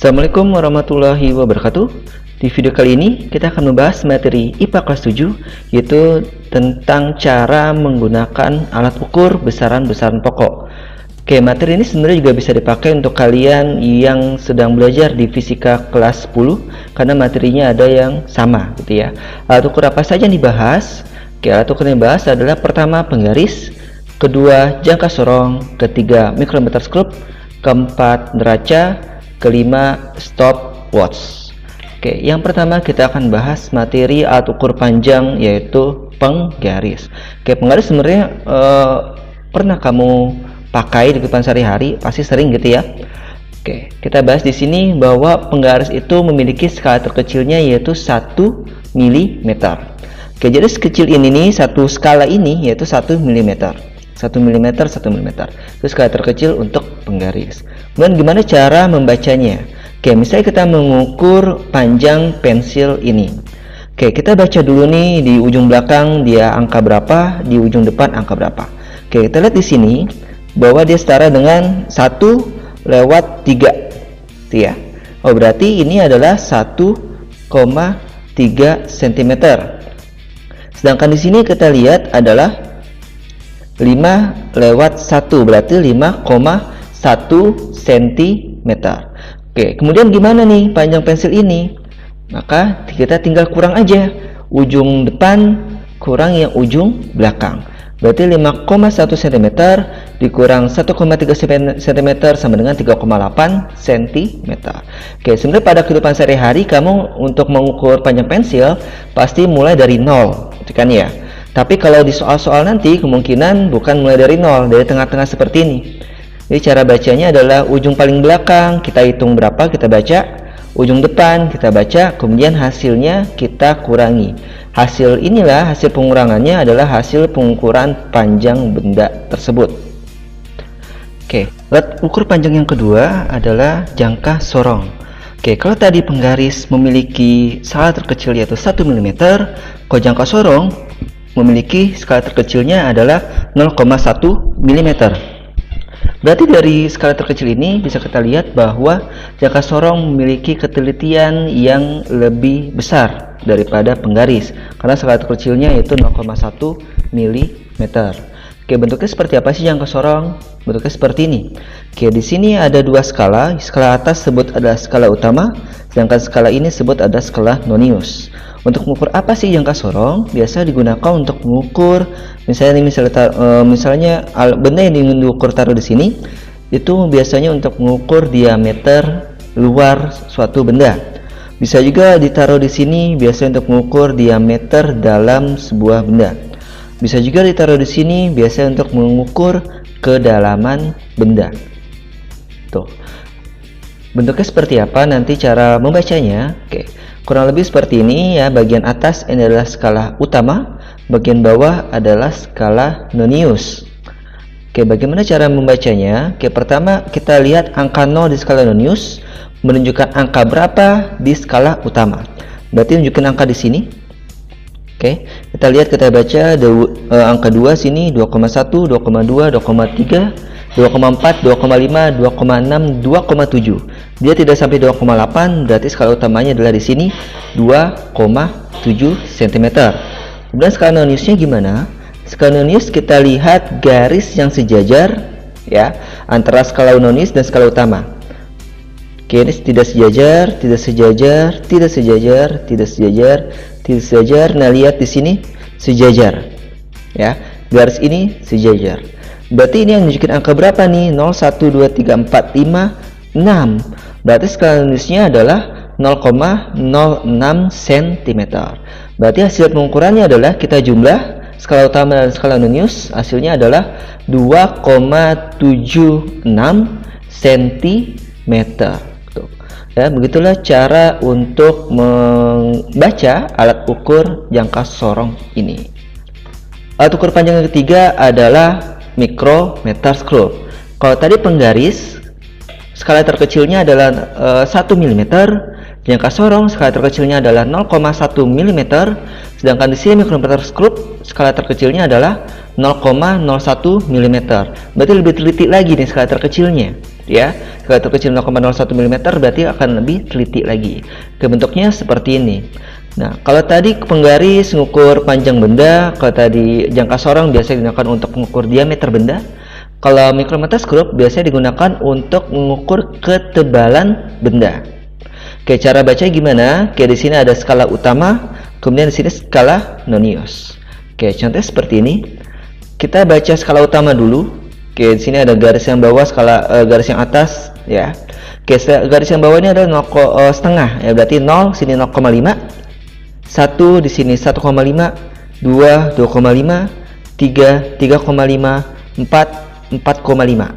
Assalamualaikum warahmatullahi wabarakatuh. Di video kali ini kita akan membahas materi IPA kelas 7, yaitu tentang cara menggunakan alat ukur besaran-besaran pokok. Oke, materi ini sebenarnya juga bisa dipakai untuk kalian yang sedang belajar di fisika kelas 10, karena materinya ada yang sama gitu ya. Alat ukur apa saja yang dibahas? Oke, alat ukur yang dibahas adalah pertama penggaris, kedua jangka sorong, ketiga mikrometer skrup, keempat neraca, kelima stopwatch. Oke, yang pertama kita akan bahas materi alat ukur panjang, yaitu penggaris. Oke, penggaris sebenarnya pernah kamu pakai di kehidupan sehari-hari, pasti sering gitu ya. Oke, kita bahas di sini bahwa penggaris itu memiliki skala terkecilnya, yaitu 1 mm. Oke, jadi sekecil ini nih, satu skala ini yaitu 1 mm. 1 mm, 1 mm. Itu skala terkecil untuk penggaris. Kemudian gimana cara membacanya? Oke, misalnya kita mengukur panjang pensil ini. Oke, kita baca dulu nih di ujung belakang dia angka berapa, di ujung depan angka berapa. Oke, kita lihat di sini bahwa dia setara dengan 1/3. Itu ya. Oh, berarti ini adalah 1,3 cm. Sedangkan di sini kita lihat adalah 5/1, berarti 5,1 cm. Oke, kemudian gimana nih panjang pensil ini? Maka kita tinggal kurang aja ujung depan kurang yang ujung belakang. Berarti 5,1 cm dikurang 1,3 cm sama dengan 3,8 cm. Oke, sebenarnya pada kehidupan sehari-hari kamu untuk mengukur panjang pensil pasti mulai dari 0, kan ya? Tapi kalau di soal-soal nanti kemungkinan bukan mulai dari 0, dari tengah-tengah seperti ini. Jadi cara bacanya adalah ujung paling belakang kita hitung berapa, kita baca, ujung depan kita baca, kemudian hasilnya kita kurangi. Hasil inilah, hasil pengurangannya adalah hasil pengukuran panjang benda tersebut. Oke, alat ukur panjang yang kedua adalah jangka sorong. Oke, kalau tadi penggaris memiliki skala terkecil yaitu 1 mm, kalau jangka sorong memiliki skala terkecilnya adalah 0,1 mm. Berarti dari skala terkecil ini bisa kita lihat bahwa jangka sorong memiliki ketelitian yang lebih besar daripada penggaris, karena skala terkecilnya yaitu 0,1 mm. Oke, bentuknya seperti apa sih jangka sorong? Bentuknya seperti ini. Oke, di sini ada dua skala. Skala atas sebut adalah skala utama, sedangkan skala ini sebut adalah skala nonius. Untuk mengukur apa sih jangka sorong? Biasa digunakan untuk mengukur misalnya benda yang ingin diukur taruh di sini, itu biasanya untuk mengukur diameter luar suatu benda. Bisa juga ditaruh di sini biasanya untuk mengukur diameter dalam sebuah benda. Bisa juga ditaruh di sini biasanya untuk mengukur kedalaman benda. Tuh. Bentuknya seperti apa nanti cara membacanya? Oke. Kurang lebih seperti ini ya. Bagian atas ini adalah skala utama, bagian bawah adalah skala nonius. Oke, bagaimana cara membacanya? Oke, pertama kita lihat angka 0 di skala nonius menunjukkan angka berapa di skala utama. Berarti tunjukin angka di sini. Oke, kita lihat, kita baca angka 2 sini 2,1, 2,2, 2,3, 2,4, 2,5, 2,6, 2,7. Dia tidak sampai 2,8, berarti skala utamanya adalah di sini 2,7 cm. Kemudian skala noniusnya gimana? Skala nonius kita lihat garis yang sejajar ya antara skala nonius dan skala utama. Oke, ini tidak sejajar, tidak sejajar, tidak sejajar, tidak sejajar, tidak sejajar. Nah, lihat di sini sejajar. Ya, garis ini sejajar. Berarti ini yang menunjukkan angka berapa nih? 0, 1, 2, 3, 4, 5, 6. Berarti skala noniusnya adalah 0,06 cm. Berarti hasil pengukurannya adalah kita jumlah skala utama dan skala nonius, hasilnya adalah 2,76 cm. Ya, begitulah cara untuk membaca alat ukur jangka sorong ini. Alat ukur panjang yang ketiga adalah mikrometer skrup. Kalau tadi penggaris skala terkecilnya adalah 1 mm, jangka sorong skala terkecilnya adalah 0,1 mm, sedangkan di sini mikrometer skrup skala terkecilnya adalah 0,01 mm. Berarti lebih teliti lagi nih skala terkecilnya. ya. Kalau terkecil 0,01 mm berarti akan lebih teliti lagi. Bentuknya seperti ini. Nah, kalau tadi penggaris mengukur panjang benda, kalau tadi jangka sorong biasanya digunakan untuk mengukur diameter benda. Kalau mikrometerskop biasanya digunakan untuk mengukur ketebalan benda. Oke, cara baca gimana? Oke, di sini ada skala utama, kemudian di sini skala nonius. Oke, contohnya seperti ini. Kita baca skala utama dulu. Oke, di sini ada garis yang bawah, garis yang atas, ya. Oke, garis yang bawah ini adalah 0,5 ya, berarti 0, sini 0,5. 1 di sini 1,5, 2 2,5, 3 3,5, 4 4,5.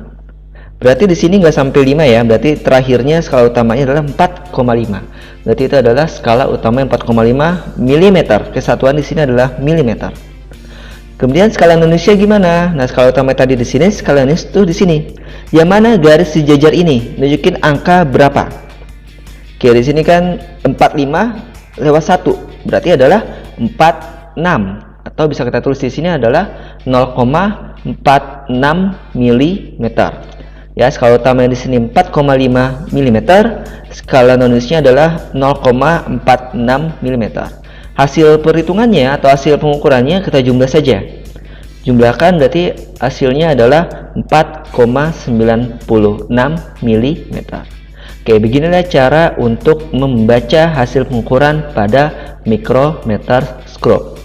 Berarti di sini nggak sampai 5 ya, berarti terakhirnya skala utamanya adalah 4,5. Berarti itu adalah skala utama 4,5 mm. Kesatuan di sini adalah milimeter. Kemudian skala noniusnya gimana? Nah, skala utama tadi di sini, skala nonius tuh di sini. Yang mana garis sejajar ini nunjukin angka berapa? Oke, di sini kan 45/1, berarti adalah 46, atau bisa kita tulis di sini adalah 0,46 mm. Ya, skala utama di sini 4,5 mm, skala noniusnya adalah 0,46 mm. Hasil perhitungannya atau hasil pengukurannya kita jumlah saja. Jumlahkan, berarti hasilnya adalah 4,96 mm. Oke, beginilah cara untuk membaca hasil pengukuran pada mikrometerskop.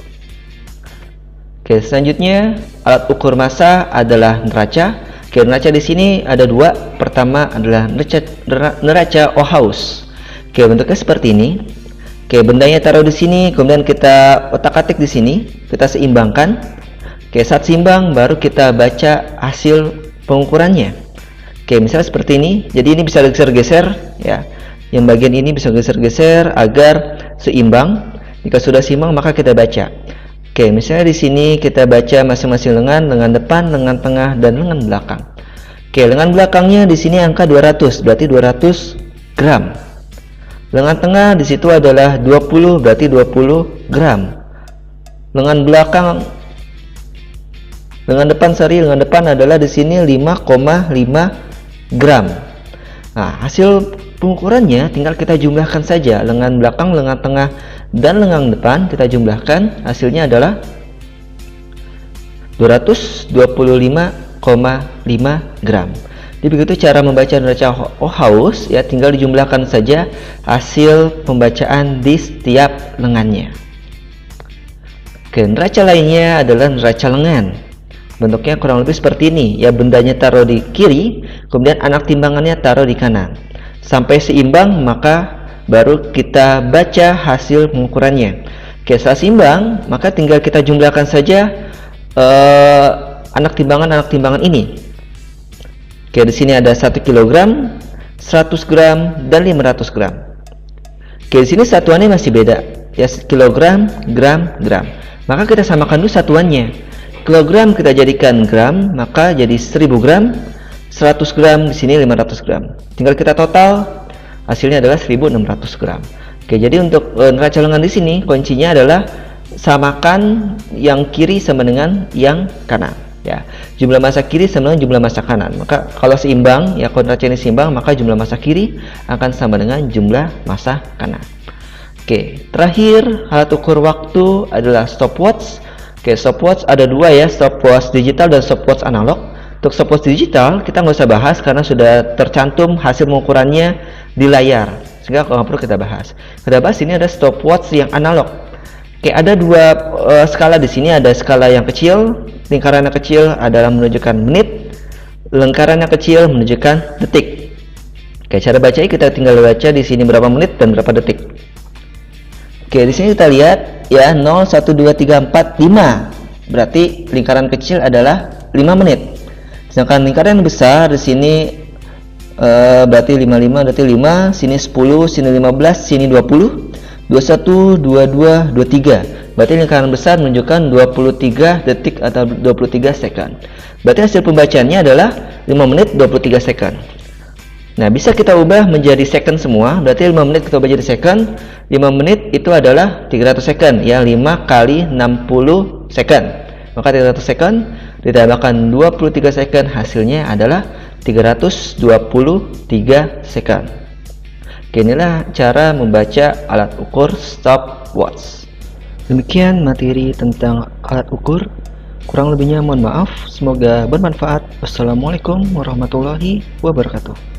Oke, selanjutnya alat ukur massa adalah neraca. Oke, neraca di sini ada dua. Pertama adalah neraca Ohaus. Oke, bentuknya seperti ini. Oke, bendanya taruh di sini, kemudian kita otak-atik di sini, kita seimbangkan. Oke, saat seimbang baru kita baca hasil pengukurannya. Oke, misalnya seperti ini. Jadi ini bisa geser-geser ya. Yang bagian ini bisa geser-geser agar seimbang. Jika sudah seimbang maka kita baca. Oke, misalnya di sini kita baca masing-masing lengan depan, lengan tengah, dan lengan belakang. Oke, lengan belakangnya di sini angka 200, berarti 200 gram. Lengan tengah di situ adalah 20, berarti 20 gram. Lengan belakang, lengan depan adalah di sini 5,5 gram. Nah, hasil pengukurannya tinggal kita jumlahkan saja. Lengan belakang, lengan tengah, dan lengan depan kita jumlahkan, hasilnya adalah 225,5 gram. Jadi begitu cara membaca neraca Ohaus ya, tinggal dijumlahkan saja hasil pembacaan di setiap lengannya. Oke, neraca lainnya adalah neraca lengan. Bentuknya kurang lebih seperti ini ya, bendanya taruh di kiri, kemudian anak timbangannya taruh di kanan. Sampai seimbang maka baru kita baca hasil pengukurannya. Oke, setelah seimbang maka tinggal kita jumlahkan saja anak timbangan ini. Oke, di sini ada 1 kg, 100 gram, dan 500 gram. Oke, di sini satuannya masih beda ya, kilogram, gram, gram. Maka kita samakan dulu satuannya. Kilogram kita jadikan gram, maka jadi 1000 gram. 100 gram di sini 500 gram. Tinggal kita total, hasilnya adalah 1600 gram. Oke, jadi untuk neraca lengan di sini kuncinya adalah samakan yang kiri sama dengan yang kanan ya. Jumlah massa kiri sama dengan jumlah massa kanan. Maka kalau seimbang ya, kalau neraca ini seimbang, maka jumlah massa kiri akan sama dengan jumlah massa kanan. Oke, terakhir alat ukur waktu adalah stopwatch. Oke, stopwatch ada dua ya, stopwatch digital dan stopwatch analog. Untuk stopwatch digital kita nggak usah bahas karena sudah tercantum hasil pengukurannya di layar, sehingga nggak perlu kita bahas. Kita bahas ini ada stopwatch yang analog. Oke, ada dua skala di sini. Ada skala yang kecil, lingkarannya kecil adalah menunjukkan menit, lingkarannya kecil menunjukkan detik. Oke, cara bacanya kita tinggal baca di sini berapa menit dan berapa detik. Oke, di sini kita lihat ya, 0 1 2 3 4 5. Berarti lingkaran kecil adalah 5 menit. Sedangkan lingkaran yang besar di sini berarti 55, berarti 5, sini 10, sini 15, sini 20, 21, 22, 23. Berarti lingkaran besar menunjukkan 23 detik atau 23 second. Berarti hasil pembacaannya adalah 5 menit 23 second. Nah, bisa kita ubah menjadi second semua. Berarti 5 menit kita ubah jadi second. 5 menit itu adalah 300 second ya, 5 kali 60 second. Maka 300 second ditambahkan 23 second, hasilnya adalah 323 second. Oke, inilah cara membaca alat ukur stopwatch. Demikian materi tentang alat ukur. Kurang lebihnya mohon maaf. Semoga bermanfaat. Wassalamualaikum warahmatullahi wabarakatuh.